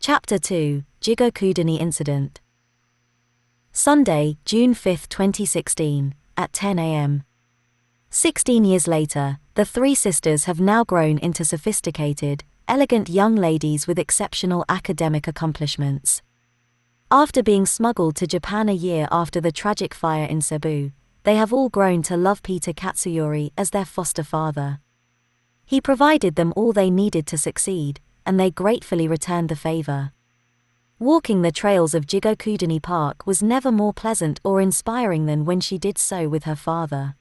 Chapter 2, Jigokudani Incident. Sunday, June 5, 2016, at 10 a.m. 16 years later, the three sisters have now grown into sophisticated, elegant young ladies with exceptional academic accomplishments. After being smuggled to Japan a year after the tragic fire in Cebu, they have all grown to love Peter Katsuyori as their foster father. He provided them all they needed to succeed, and they gratefully returned the favor. Walking the trails of Jigokudani Park was never more pleasant or inspiring than when she did so with her father.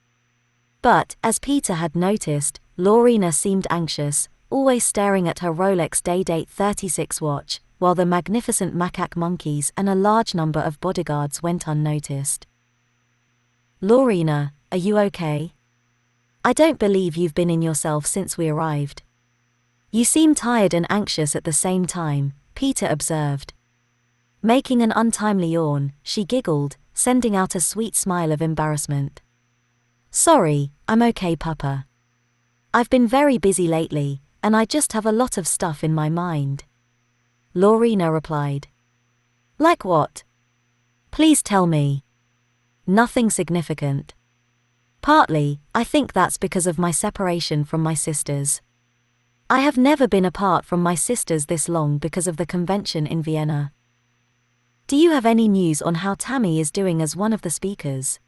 But, as Peter had noticed, Lorena seemed anxious, always staring at her Rolex Day-Date 36 watch, while the magnificent macaque monkeys and a large number of bodyguards went unnoticed. "Lorena, are you okay? I don't believe you've been in yourself since we arrived. You seem tired and anxious at the same time," Peter observed. Making an untimely yawn, she giggled, sending out a sweet smile of embarrassment. "Sorry, I'm okay, Papa. I've been very busy lately, and I just have a lot of stuff in my mind," Lorena replied. "Like what? Please tell me." "Nothing significant. Partly, I think that's because of my separation from my sisters. I have never been apart from my sisters this long because of the convention in Vienna." "Do you have any news on how Tammy is doing as one of the speakers?"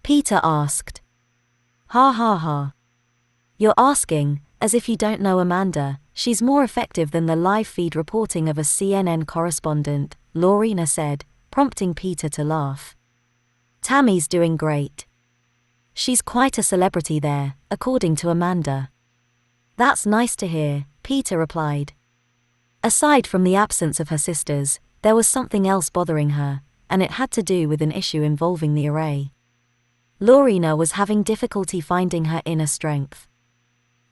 Peter asked. "Ha ha ha. You're asking, as if you don't know Amanda, she's more effective than the live feed reporting of a CNN correspondent," Lorena said, prompting Peter to laugh. "Tammy's doing great. She's quite a celebrity there, according to Amanda." "That's nice to hear," Peter replied. Aside from the absence of her sisters, there was something else bothering her, and it had to do with an issue involving the Yūrei. Lorena was having difficulty finding her inner strength.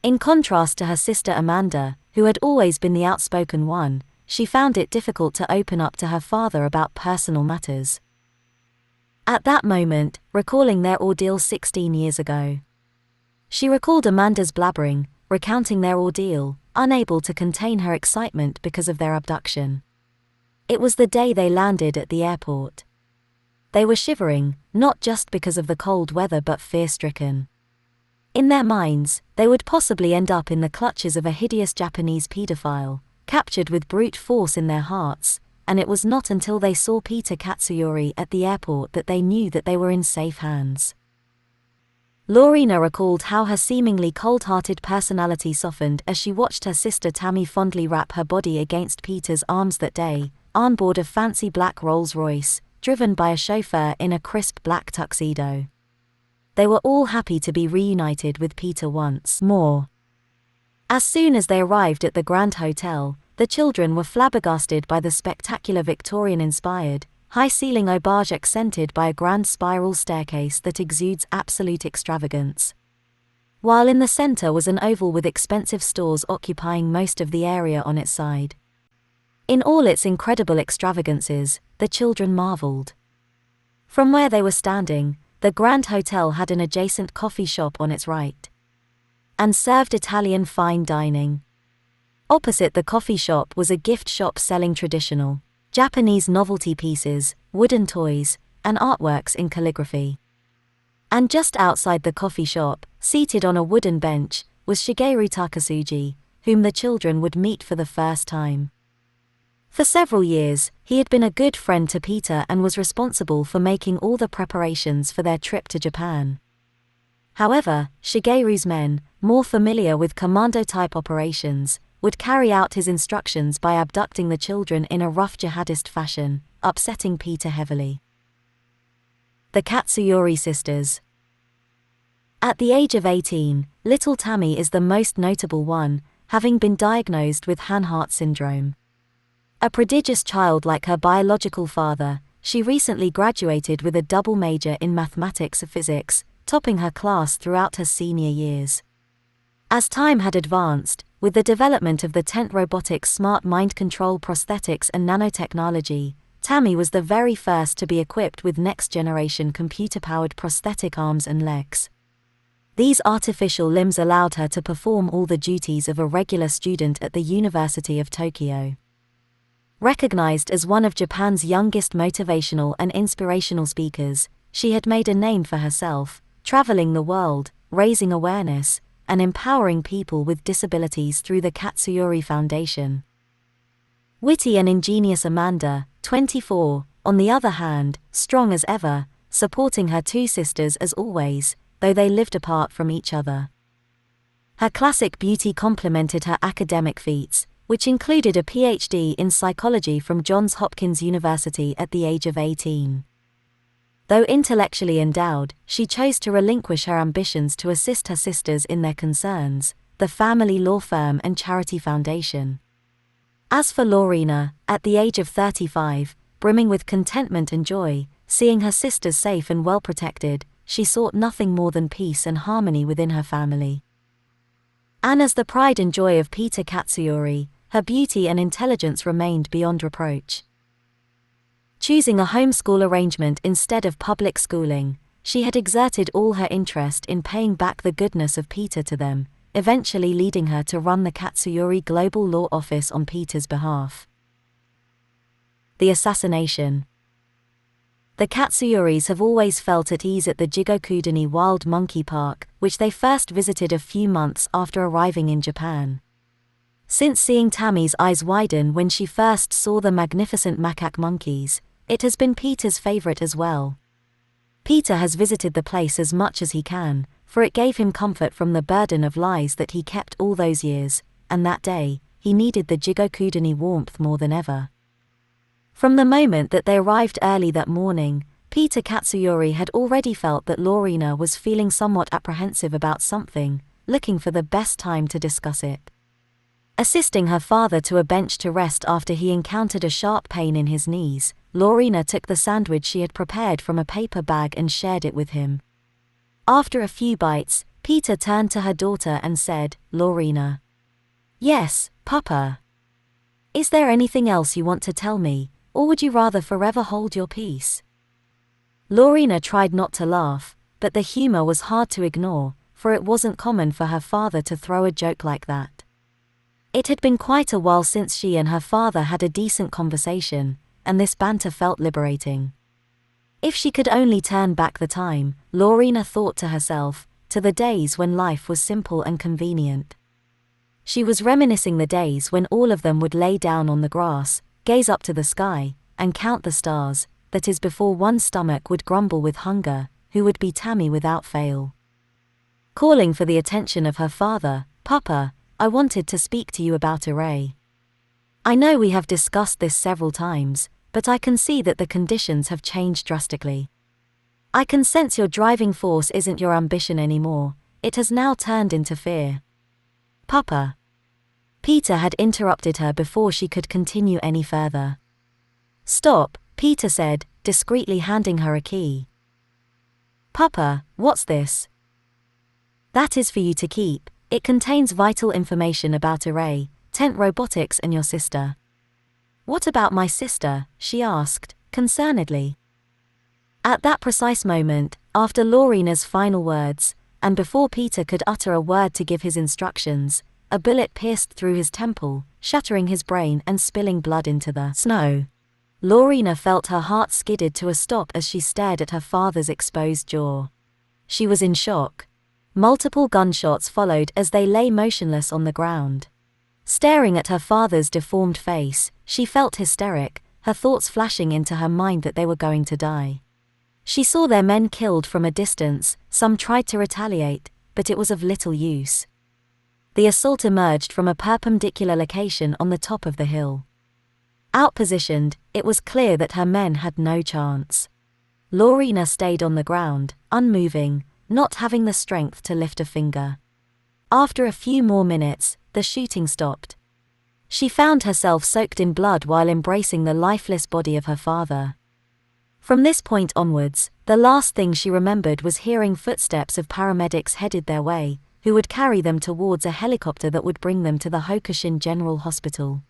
In contrast to her sister Amanda, who had always been the outspoken one, she found it difficult to open up to her father about personal matters. At that moment, recalling their ordeal 16 years ago, she recalled Amanda's blabbering, recounting their ordeal, unable to contain her excitement because of their abduction. It was the day they landed at the airport. They were shivering, not just because of the cold weather but fear-stricken. In their minds, they would possibly end up in the clutches of a hideous Japanese pedophile, captured with brute force in their hearts, and it was not until they saw Peter Katsuyori at the airport that they knew that they were in safe hands. Lorena recalled how her seemingly cold-hearted personality softened as she watched her sister Tammy fondly wrap her body against Peter's arms that day, on board a fancy black Rolls-Royce, driven by a chauffeur in a crisp black tuxedo. They were all happy to be reunited with Peter once more. As soon as they arrived at the Grand Hotel, the children were flabbergasted by the spectacular Victorian-inspired, high-ceiling auberge accented by a grand spiral staircase that exudes absolute extravagance. While in the center was an oval with expensive stores occupying most of the area on its side. In all its incredible extravagances, the children marveled. From where they were standing, the Grand Hotel had an adjacent coffee shop on its right, and served Italian fine dining. Opposite the coffee shop was a gift shop selling traditional Japanese novelty pieces, wooden toys, and artworks in calligraphy. And just outside the coffee shop, seated on a wooden bench, was Shigeru Takasugi, whom the children would meet for the first time. For several years, he had been a good friend to Peter and was responsible for making all the preparations for their trip to Japan. However, Shigeru's men, more familiar with commando-type operations, would carry out his instructions by abducting the children in a rough jihadist fashion, upsetting Peter heavily. The Katsuyori sisters. At the age of 18, little Tammy is the most notable one, having been diagnosed with Hanhart syndrome. A prodigious child like her biological father, she recently graduated with a double major in mathematics and physics, topping her class throughout her senior years. As time had advanced, with the development of the Tent Robotics smart mind control prosthetics and nanotechnology, Tammy was the very first to be equipped with next-generation computer-powered prosthetic arms and legs. These artificial limbs allowed her to perform all the duties of a regular student at the University of Tokyo. Recognized as one of Japan's youngest motivational and inspirational speakers, she had made a name for herself, traveling the world, raising awareness, and empowering people with disabilities through the Katsuyori Foundation. Witty and ingenious Amanda, 24, on the other hand, strong as ever, supporting her two sisters as always, though they lived apart from each other. Her classic beauty complemented her academic feats, which included a PhD in psychology from Johns Hopkins University at the age of 18. Though intellectually endowed, she chose to relinquish her ambitions to assist her sisters in their concerns, the family law firm and charity foundation. As for Lorena, at the age of 35, brimming with contentment and joy, seeing her sisters safe and well protected, she sought nothing more than peace and harmony within her family. And as the pride and joy of Peter Katsuyori, her beauty and intelligence remained beyond reproach. Choosing a homeschool arrangement instead of public schooling, she had exerted all her interest in paying back the goodness of Peter to them, eventually leading her to run the Katsuyori Global Law Office on Peter's behalf. The assassination. The Katsuyoris have always felt at ease at the Jigokudani Wild Monkey Park, which they first visited a few months after arriving in Japan. Since seeing Tammy's eyes widen when she first saw the magnificent macaque monkeys, it has been Peter's favorite as well. Peter has visited the place as much as he can, for it gave him comfort from the burden of lies that he kept all those years, and that day, he needed the Jigokudani warmth more than ever. From the moment that they arrived early that morning, Peter Katsuyori had already felt that Lorena was feeling somewhat apprehensive about something, looking for the best time to discuss it. Assisting her father to a bench to rest after he encountered a sharp pain in his knees, Lorena took the sandwich she had prepared from a paper bag and shared it with him. After a few bites, Peter turned to her daughter and said, "Lorena." "Yes, Papa. Is there anything else you want to tell me, or would you rather forever hold your peace?" Lorena tried not to laugh, but the humor was hard to ignore, for it wasn't common for her father to throw a joke like that. It had been quite a while since she and her father had a decent conversation, and this banter felt liberating. If she could only turn back the time, Lorena thought to herself, to the days when life was simple and convenient. She was reminiscing the days when all of them would lay down on the grass, gaze up to the sky, and count the stars, that is before one's stomach would grumble with hunger, who would be Tammy without fail. Calling for the attention of her father, "Papa, I wanted to speak to you about Yūrei. I know we have discussed this several times, but I can see that the conditions have changed drastically. I can sense your driving force isn't your ambition anymore, it has now turned into fear. Papa." Peter had interrupted her before she could continue any further. "Stop," Peter said, discreetly handing her a key. "Papa, what's this?" "That is for you to keep. It contains vital information about Yūrei, Tent Robotics and your sister." "What about my sister?" she asked, concernedly. At that precise moment, after Lorena's final words, and before Peter could utter a word to give his instructions, a bullet pierced through his temple, shattering his brain and spilling blood into the snow. Lorena felt her heart skidded to a stop as she stared at her father's exposed jaw. She was in shock. Multiple gunshots followed as they lay motionless on the ground. Staring at her father's deformed face, she felt hysteric, her thoughts flashing into her mind that they were going to die. She saw their men killed from a distance, some tried to retaliate, but it was of little use. The assault emerged from a perpendicular location on the top of the hill. Outpositioned, it was clear that her men had no chance. Lorena stayed on the ground, unmoving, not having the strength to lift a finger. After a few more minutes, the shooting stopped. She found herself soaked in blood while embracing the lifeless body of her father. From this point onwards, the last thing she remembered was hearing footsteps of paramedics headed their way, who would carry them towards a helicopter that would bring them to the Hokushin General Hospital.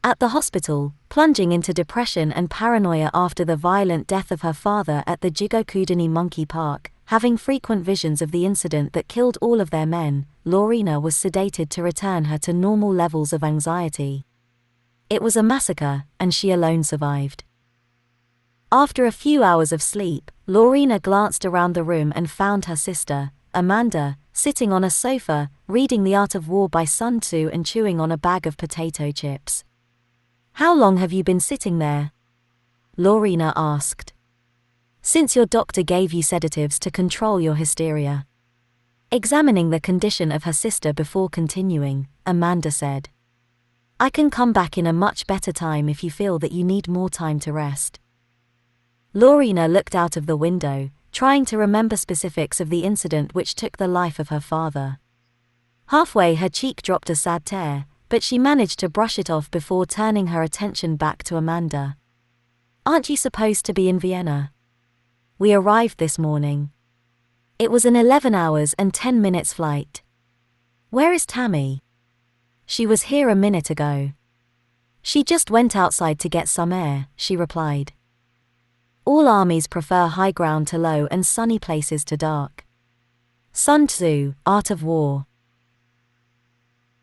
At the hospital, plunging into depression and paranoia after the violent death of her father at the Jigokudani Monkey Park, having frequent visions of the incident that killed all of their men, Lorena was sedated to return her to normal levels of anxiety. It was a massacre, and she alone survived. After a few hours of sleep, Lorena glanced around the room and found her sister, Amanda, sitting on a sofa, reading The Art of War by Sun Tzu and chewing on a bag of potato chips. "How long have you been sitting there?" Lorena asked. "Since your doctor gave you sedatives to control your hysteria." Examining the condition of her sister before continuing, Amanda said, "I can come back in a much better time if you feel that you need more time to rest." Lorena looked out of the window, trying to remember specifics of the incident which took the life of her father. Halfway her cheek dropped a sad tear, but she managed to brush it off before turning her attention back to Amanda. "Aren't you supposed to be in Vienna?" "We arrived this morning. It was an 11 hours and 10 minutes flight." "Where is Tammy?" "She was here a minute ago." "She just went outside to get some air," she replied. All armies prefer high ground to low and sunny places to dark. Sun Tzu, Art of War.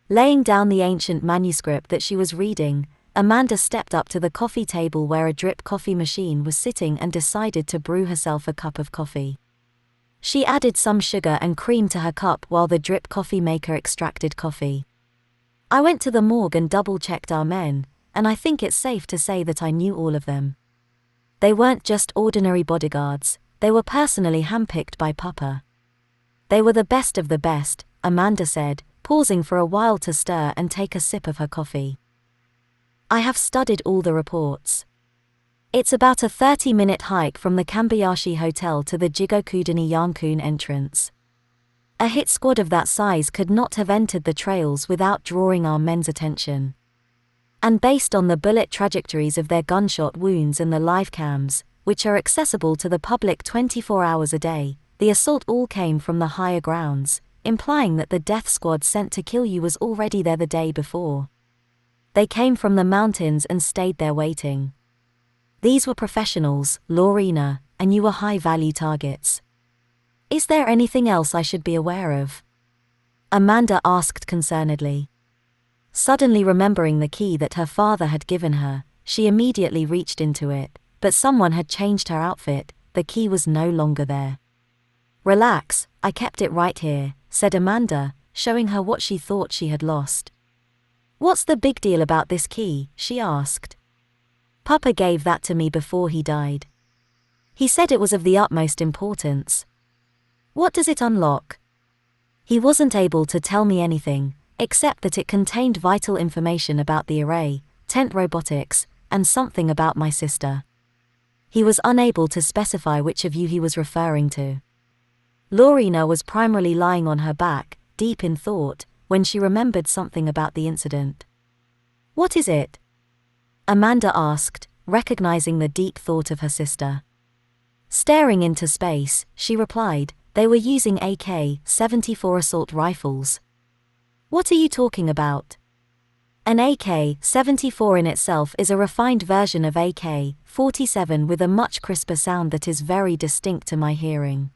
Laying down the ancient manuscript that she was reading, Amanda stepped up to the coffee table where a drip coffee machine was sitting and decided to brew herself a cup of coffee. She added some sugar and cream to her cup while the drip coffee maker extracted coffee. "I went to the morgue and double-checked our men, and I think it's safe to say that I knew all of them. They weren't just ordinary bodyguards, they were personally handpicked by Papa. They were the best of the best," Amanda said, pausing for a while to stir and take a sip of her coffee. "I have studied all the reports. It's about a 30-minute hike from the Kambayashi Hotel to the Jigokudani Yankun entrance. A hit squad of that size could not have entered the trails without drawing our men's attention. And based on the bullet trajectories of their gunshot wounds and the live cams, which are accessible to the public 24 hours a day, the assault all came from the higher grounds, implying that the death squad sent to kill you was already there the day before. They came from the mountains and stayed there waiting. These were professionals, Lorena, and you were high-value targets. Is there anything else I should be aware of?" Amanda asked concernedly. Suddenly remembering the key that her father had given her, she immediately reached into it, but someone had changed her outfit, the key was no longer there. "Relax, I kept it right here," said Amanda, showing her what she thought she had lost. "What's the big deal about this key?" she asked. "Papa gave that to me before he died. He said it was of the utmost importance." "What does it unlock?" "He wasn't able to tell me anything, except that it contained vital information about the Yūrei, tent robotics, and something about my sister. He was unable to specify which of you he was referring to." Lorena was primarily lying on her back, deep in thought, when she remembered something about the incident. "What is it?" Amanda asked, recognizing the deep thought of her sister. Staring into space, she replied, "They were using AK-74 assault rifles." "What are you talking about?" An AK-74 in itself is a refined version of AK-47 with a much crisper sound that is very distinct to my hearing.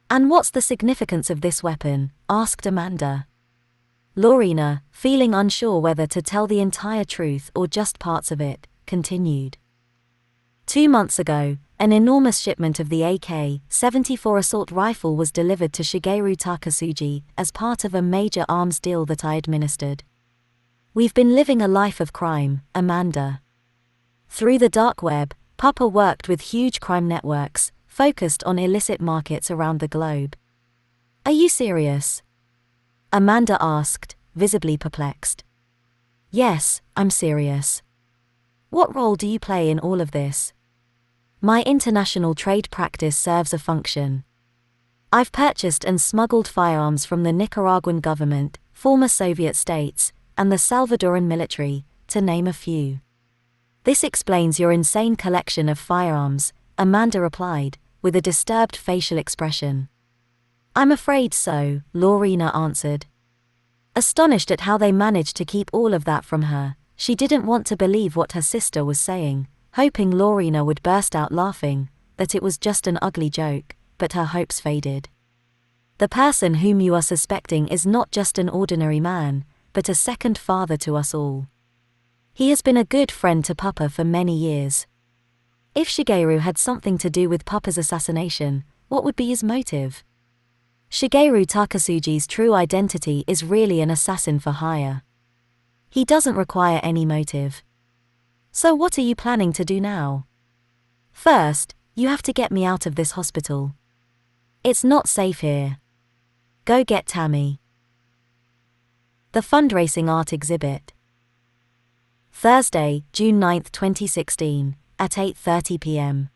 "And what's the significance of this weapon?" asked Amanda. Lorena, feeling unsure whether to tell the entire truth or just parts of it, continued. 2 months ago, an enormous shipment of the AK-74 assault rifle was delivered to Shigeru Takasugi as part of a major arms deal that I administered. We've been living a life of crime, Amanda. Through the dark web, Papa worked with huge crime networks, focused on illicit markets around the globe. "Are you serious?" Amanda asked, visibly perplexed. "Yes, I'm serious." "What role do you play in all of this?" "My international trade practice serves a function. I've purchased and smuggled firearms from the Nicaraguan government, former Soviet states, and the Salvadoran military, to name a few." "This explains your insane collection of firearms," Amanda replied, with a disturbed facial expression. "I'm afraid so," Lorena answered. Astonished at how they managed to keep all of that from her, she didn't want to believe what her sister was saying, hoping Lorena would burst out laughing, that it was just an ugly joke, but her hopes faded. "The person whom you are suspecting is not just an ordinary man, but a second father to us all. He has been a good friend to Papa for many years. If Shigeru had something to do with Papa's assassination, what would be his motive? Shigeru Takasuji's true identity is really an assassin for hire. He doesn't require any motive. So what are you planning to do now? First, you have to get me out of this hospital. It's not safe here. Go get Tammy. The fundraising art exhibit. Thursday, June 9, 2016, at 8:30 p.m.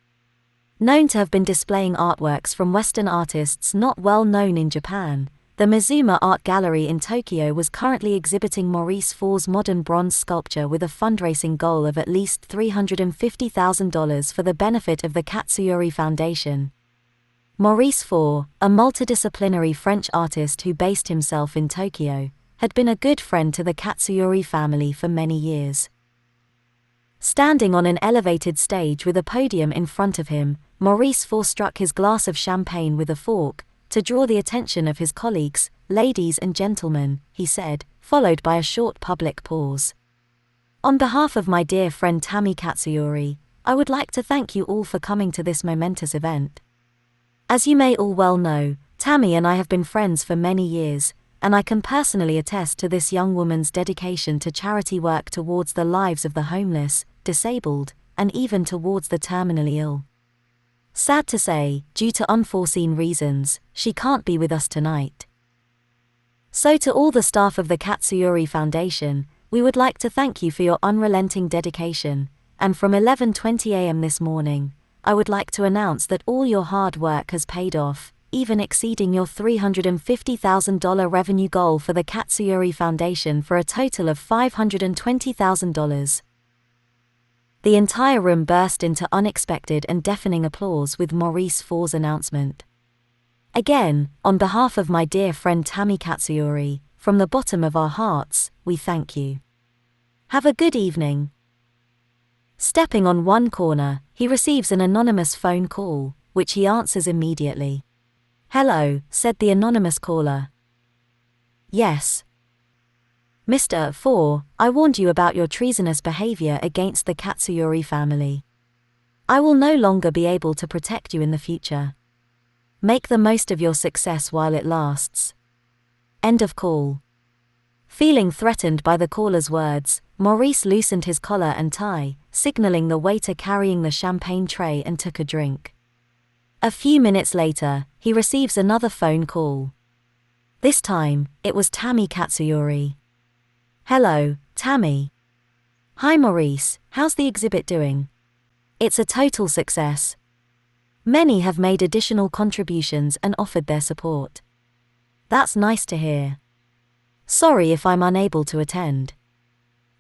Known to have been displaying artworks from Western artists not well known in Japan, the Mizuma Art Gallery in Tokyo was currently exhibiting Maurice Faur's modern bronze sculpture with a fundraising goal of at least $350,000 for the benefit of the Katsuyori Foundation. Maurice Faur, a multidisciplinary French artist who based himself in Tokyo, had been a good friend to the Katsuyori family for many years. Standing on an elevated stage with a podium in front of him, Maurice Faur struck his glass of champagne with a fork, to draw the attention of his colleagues. "Ladies and gentlemen," he said, followed by a short public pause. "On behalf of my dear friend Tammy Katsuyori, I would like to thank you all for coming to this momentous event. As you may all well know, Tammy and I have been friends for many years, and I can personally attest to this young woman's dedication to charity work towards the lives of the homeless, disabled, and even towards the terminally ill. Sad to say, due to unforeseen reasons, she can't be with us tonight. So to all the staff of the Katsuyori Foundation, we would like to thank you for your unrelenting dedication, and from 11:20 a.m. this morning, I would like to announce that all your hard work has paid off, even exceeding your $350,000 revenue goal for the Katsuyori Foundation for a total of $520,000. The entire room burst into unexpected and deafening applause with Maurice Faur's announcement. Again, on behalf of my dear friend Tammy Katsuyori, from the bottom of our hearts, we thank you. Have a good evening. Stepping on one corner, he receives an anonymous phone call, which he answers immediately. "Hello," said the anonymous caller. "Yes. Mr. Faur, I warned you about your treasonous behavior against the Katsuyori family. I will no longer be able to protect you in the future. Make the most of your success while it lasts." End of call. Feeling threatened by the caller's words, Maurice loosened his collar and tie, signaling the waiter carrying the champagne tray, and took a drink. A few minutes later, he receives another phone call. This time, it was Tammy Katsuyori. "Hello, Tammy. Hi Maurice, how's the exhibit doing? It's a total success. Many have made additional contributions and offered their support. That's nice to hear. Sorry if I'm unable to attend.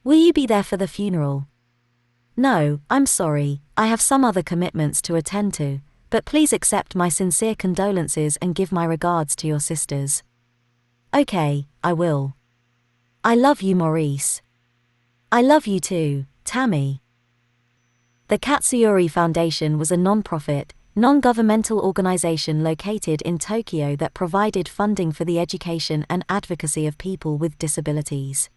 Will you be there for the funeral?" "No, I'm sorry, I have some other commitments to attend to, but please accept my sincere condolences and give my regards to your sisters." "Okay, I will. I love you, Maurice." "I love you too, Tammy." The Katsuyori Foundation was a non-profit, non-governmental organization located in Tokyo that provided funding for the education and advocacy of people with disabilities.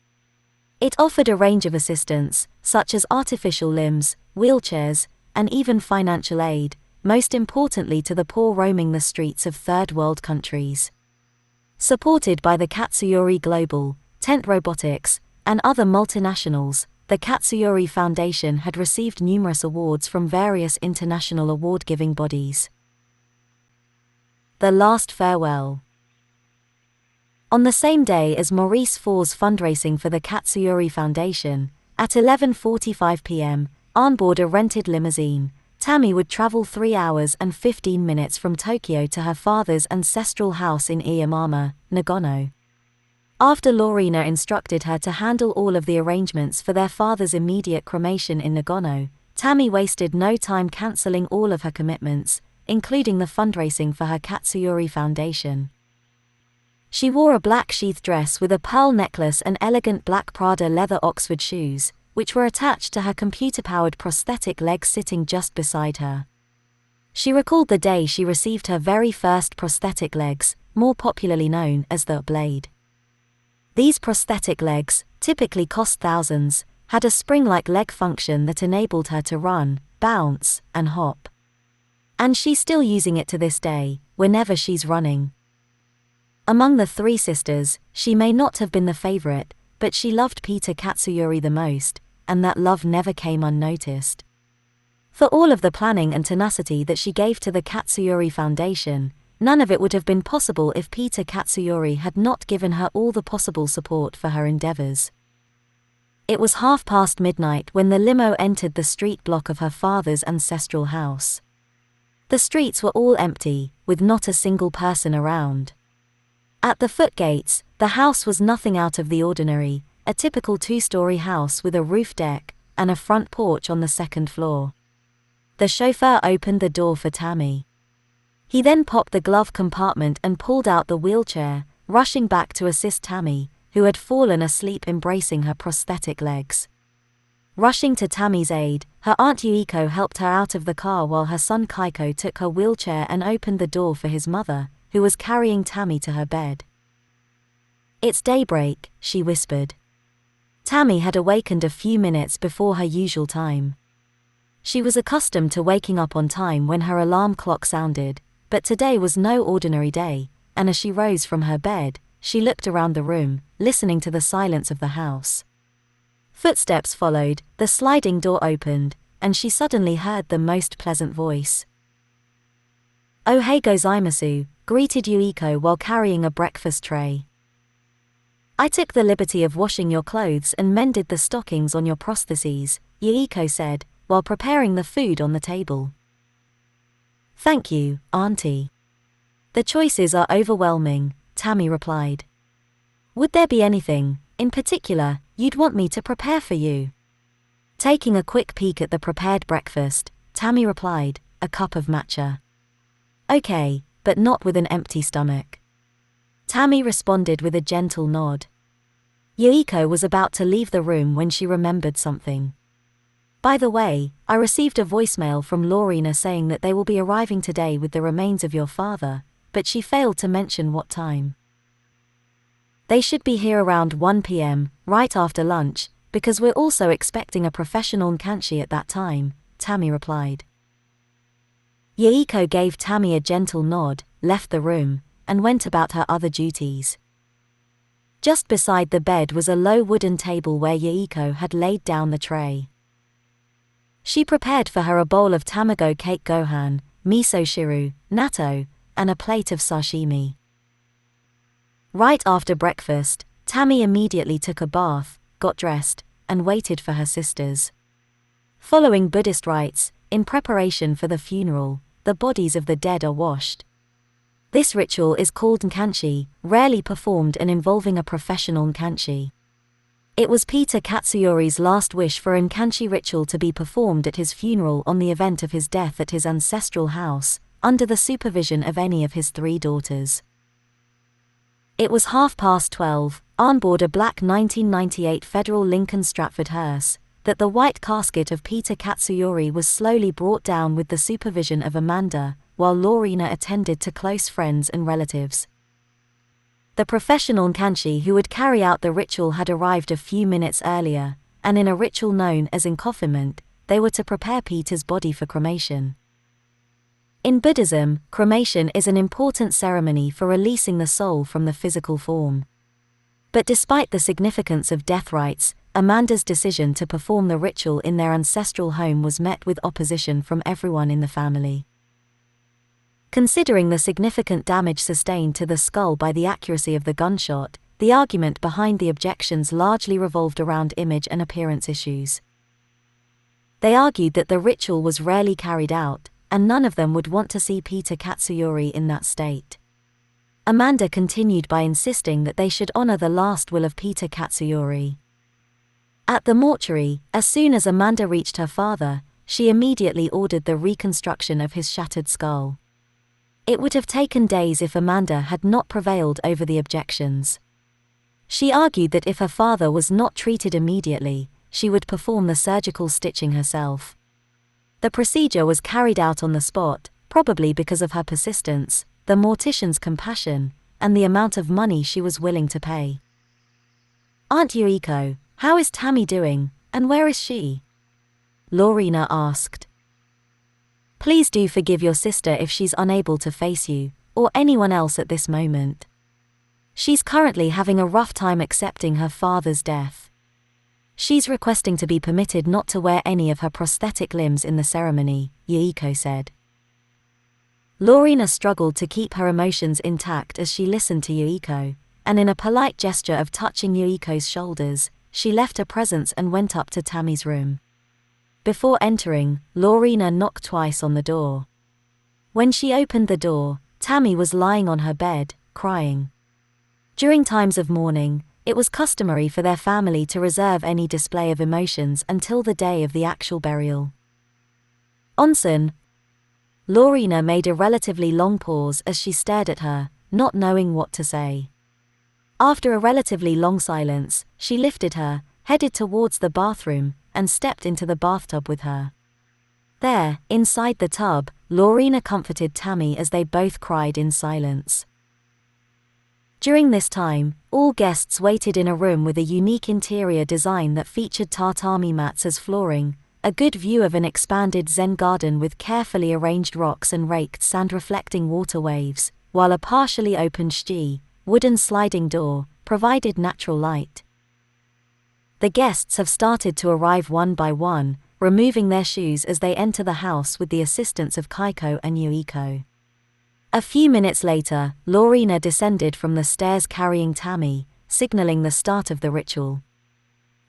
It offered a range of assistance, such as artificial limbs, wheelchairs, and even financial aid, most importantly to the poor roaming the streets of third world countries. Supported by the Katsuyori Global, Tent Robotics, and other multinationals, the Katsuyori Foundation had received numerous awards from various international award-giving bodies. The last farewell. On the same day as Maurice Faur's fundraising for the Katsuyori Foundation, at 11:45 p.m., on board a rented limousine, Tammy would travel 3 hours and 15 minutes from Tokyo to her father's ancestral house in Iyamama, Nagano. After Lorena instructed her to handle all of the arrangements for their father's immediate cremation in Nagano, Tammy wasted no time cancelling all of her commitments, including the fundraising for her Katsuyori Foundation. She wore a black sheath dress with a pearl necklace and elegant black Prada leather Oxford shoes, which were attached to her computer-powered prosthetic leg sitting just beside her. She recalled the day she received her very first prosthetic legs, more popularly known as the blade. These prosthetic legs, typically cost thousands, had a spring-like leg function that enabled her to run, bounce, and hop. And she's still using it to this day, whenever she's running. Among the three sisters, she may not have been the favorite, but she loved Peter Katsuyori the most, and that love never came unnoticed. For all of the planning and tenacity that she gave to the Katsuyori Foundation, none of it would have been possible if Peter Katsuyori had not given her all the possible support for her endeavors. It was midnight when the limo entered the street block of her father's ancestral house. The streets were all empty, with not a single person around. At the foot gates, the house was nothing out of the ordinary, a typical two-story house with a roof deck and a front porch on the second floor. The chauffeur opened the door for Tammy. He then popped the glove compartment and pulled out the wheelchair, rushing back to assist Tammy, who had fallen asleep embracing her prosthetic legs. Rushing to Tammy's aid, her aunt Yuiko helped her out of the car while her son Kaiko took her wheelchair and opened the door for his mother, who was carrying Tammy to her bed. "It's daybreak," she whispered. Tammy had awakened a few minutes before her usual time. She was accustomed to waking up on time when her alarm clock sounded, but today was no ordinary day, and as she rose from her bed, she looked around the room, listening to the silence of the house. Footsteps followed, the sliding door opened, and she suddenly heard the most pleasant voice. "Ohei gozaimasu," greeted Yuiko while carrying a breakfast tray. "I took the liberty of washing your clothes and mended the stockings on your prostheses," Yuiko said, while preparing the food on the table. "Thank you, Auntie. The choices are overwhelming," Tammy replied. "Would there be anything, in particular, you'd want me to prepare for you?" Taking a quick peek at the prepared breakfast, Tammy replied, "A cup of matcha." "Okay, but not with an empty stomach." Tammy responded with a gentle nod. Yuiko was about to leave the room when she remembered something. "By the way, I received a voicemail from Lorena saying that they will be arriving today with the remains of your father, but she failed to mention what time." "They should be here around 1 p.m., right after lunch, because we're also expecting a professional nkanshi at that time," Tammy replied. Yuiko gave Tammy a gentle nod, left the room, and went about her other duties. Just beside the bed was a low wooden table where Yuiko had laid down the tray. She prepared for her a bowl of tamago cake gohan, miso shiru, natto, and a plate of sashimi. Right after breakfast, Tammy immediately took a bath, got dressed, and waited for her sisters. Following Buddhist rites, in preparation for the funeral, the bodies of the dead are washed. This ritual is called nkanshi, rarely performed and involving a professional nkanshi. It was Peter Katsuyori's last wish for a nkanshi ritual to be performed at his funeral on the event of his death at his ancestral house, under the supervision of any of his 3 daughters. It was 12:30, on board a black 1998 Federal Lincoln Stratford hearse, that the white casket of Peter Katsuyori was slowly brought down with the supervision of Amanda, while Lorena attended to close friends and relatives. The professional nkanshi who would carry out the ritual had arrived a few minutes earlier, and in a ritual known as encoffinment, they were to prepare Peter's body for cremation. In Buddhism, cremation is an important ceremony for releasing the soul from the physical form. But despite the significance of death rites, Amanda's decision to perform the ritual in their ancestral home was met with opposition from everyone in the family. Considering the significant damage sustained to the skull by the accuracy of the gunshot, the argument behind the objections largely revolved around image and appearance issues. They argued that the ritual was rarely carried out, and none of them would want to see Peter Katsuyori in that state. Amanda continued by insisting that they should honor the last will of Peter Katsuyori. At the mortuary, as soon as Amanda reached her father, she immediately ordered the reconstruction of his shattered skull. It would have taken days if Amanda had not prevailed over the objections. She argued that if her father was not treated immediately, she would perform the surgical stitching herself. The procedure was carried out on the spot, probably because of her persistence, the mortician's compassion, and the amount of money she was willing to pay. "Aunt Yuiko, how is Tammy doing?" And where is she? Lorena asked. Please do forgive your sister if she's unable to face you, or anyone else at this moment. She's currently having a rough time accepting her father's death. She's requesting to be permitted not to wear any of her prosthetic limbs in the ceremony, Yuiko said. Lorena struggled to keep her emotions intact as she listened to Yuiko, and in a polite gesture of touching Yuiko's shoulders, she left her presence and went up to Tammy's room. Before entering, Lorena knocked twice on the door. When she opened the door, Tammy was lying on her bed, crying. During times of mourning, it was customary for their family to reserve any display of emotions until the day of the actual burial. Onsen. Lorena made a relatively long pause as she stared at her, not knowing what to say. After a relatively long silence, she lifted her, headed towards the bathroom, and stepped into the bathtub with her. There, inside the tub, Lorena comforted Tammy as they both cried in silence. During this time, all guests waited in a room with a unique interior design that featured tatami mats as flooring, a good view of an expanded Zen garden with carefully arranged rocks and raked sand reflecting water waves, while a partially opened shiji, wooden sliding door, provided natural light. The guests have started to arrive one by one, removing their shoes as they enter the house with the assistance of Kaiko and Yuiko. A few minutes later, Lorena descended from the stairs carrying Tammy, signaling the start of the ritual.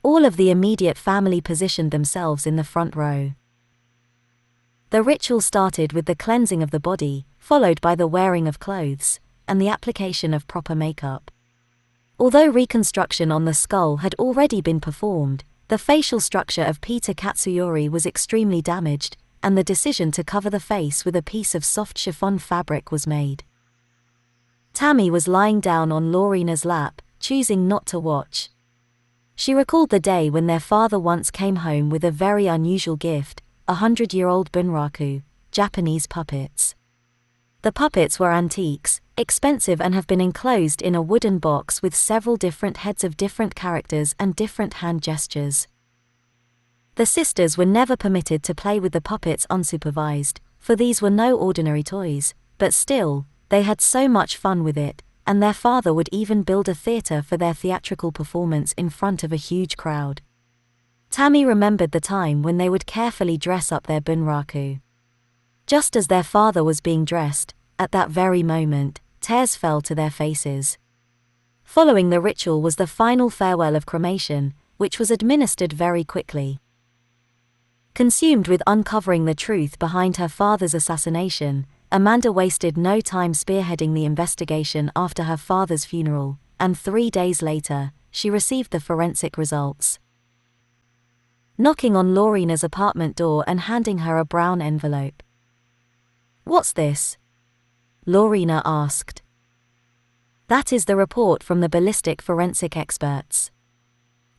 All of the immediate family positioned themselves in the front row. The ritual started with the cleansing of the body, followed by the wearing of clothes, and the application of proper makeup. Although reconstruction on the skull had already been performed, the facial structure of Peter Katsuyori was extremely damaged, and the decision to cover the face with a piece of soft chiffon fabric was made. Tammy was lying down on Lorena's lap, choosing not to watch. She recalled the day when their father once came home with a very unusual gift, 100-year-old bunraku, Japanese puppets. The puppets were antiques, expensive and have been enclosed in a wooden box with several different heads of different characters and different hand gestures. The sisters were never permitted to play with the puppets unsupervised, for these were no ordinary toys, but still, they had so much fun with it, and their father would even build a theater for their theatrical performance in front of a huge crowd. Tammy remembered the time when they would carefully dress up their bunraku. Just as their father was being dressed, at that very moment, tears fell to their faces. Following the ritual was the final farewell of cremation, which was administered very quickly. Consumed with uncovering the truth behind her father's assassination, Amanda wasted no time spearheading the investigation after her father's funeral, and 3 days later, she received the forensic results. Knocking on Lorena's apartment door and handing her a brown envelope. "What's this?" Lorena asked. "That is the report from the ballistic forensic experts.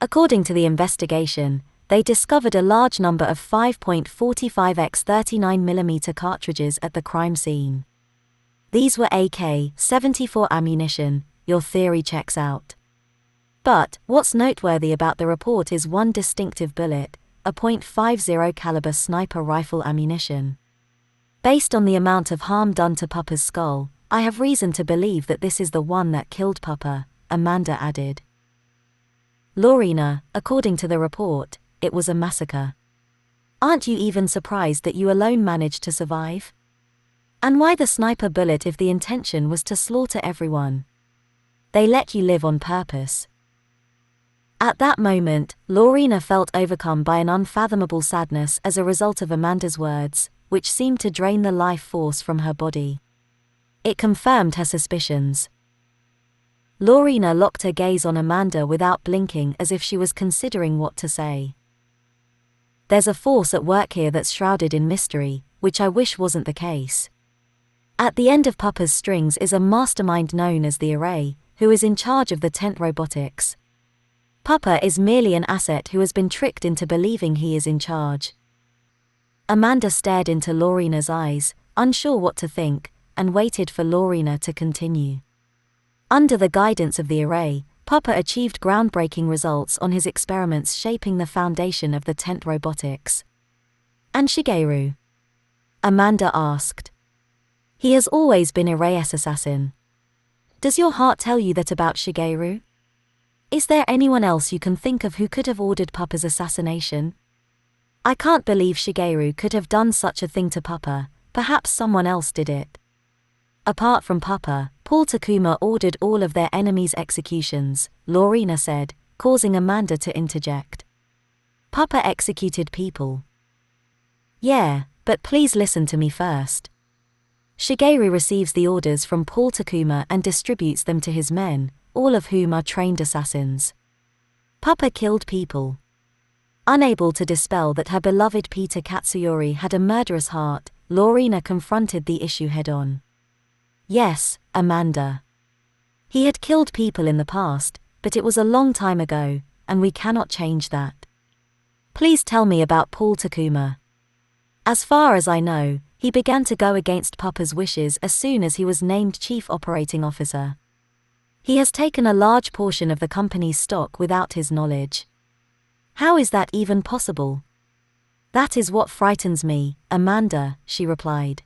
According to the investigation, they discovered a large number of 5.45 x 39mm cartridges at the crime scene. These were AK-74 ammunition. Your theory checks out. But what's noteworthy about the report is one distinctive bullet, a .50 caliber sniper rifle ammunition. Based on the amount of harm done to Papa's skull, I have reason to believe that this is the one that killed Papa," Amanda added. "Lorena, according to the report, it was a massacre. Aren't you even surprised that you alone managed to survive? And why the sniper bullet if the intention was to slaughter everyone? They let you live on purpose." At that moment, Lorena felt overcome by an unfathomable sadness as a result of Amanda's words, which seemed to drain the life force from her body. It confirmed her suspicions. Lorena locked her gaze on Amanda without blinking as if she was considering what to say. "There's a force at work here that's shrouded in mystery, which I wish wasn't the case. At the end of Papa's strings is a mastermind known as the Yūrei, who is in charge of the tent robotics. Papa is merely an asset who has been tricked into believing he is in charge." Amanda stared into Lorena's eyes, unsure what to think, and waited for Lorena to continue. Under the guidance of the Yūrei, Papa achieved groundbreaking results on his experiments shaping the foundation of the tent robotics. And Shigeru? Amanda asked. He has always been Yūrei's assassin. Does your heart tell you that about Shigeru? Is there anyone else you can think of who could have ordered Papa's assassination? I can't believe Shigeru could have done such a thing to Papa. Perhaps someone else did it. Apart from Papa, Paul Takuma ordered all of their enemies' executions, Lorena said, causing Amanda to interject. Papa executed people. Yeah, but please listen to me first. Shigeru receives the orders from Paul Takuma and distributes them to his men, all of whom are trained assassins. Papa killed people. Unable to dispel that her beloved Peter Katsuyori had a murderous heart, Lorena confronted the issue head-on. Yes, Amanda. He had killed people in the past, but it was a long time ago, and we cannot change that. Please tell me about Paul Takuma. As far as I know, he began to go against Papa's wishes as soon as he was named Chief Operating Officer. He has taken a large portion of the company's stock without his knowledge. How is that even possible? That is what frightens me, Amanda, she replied.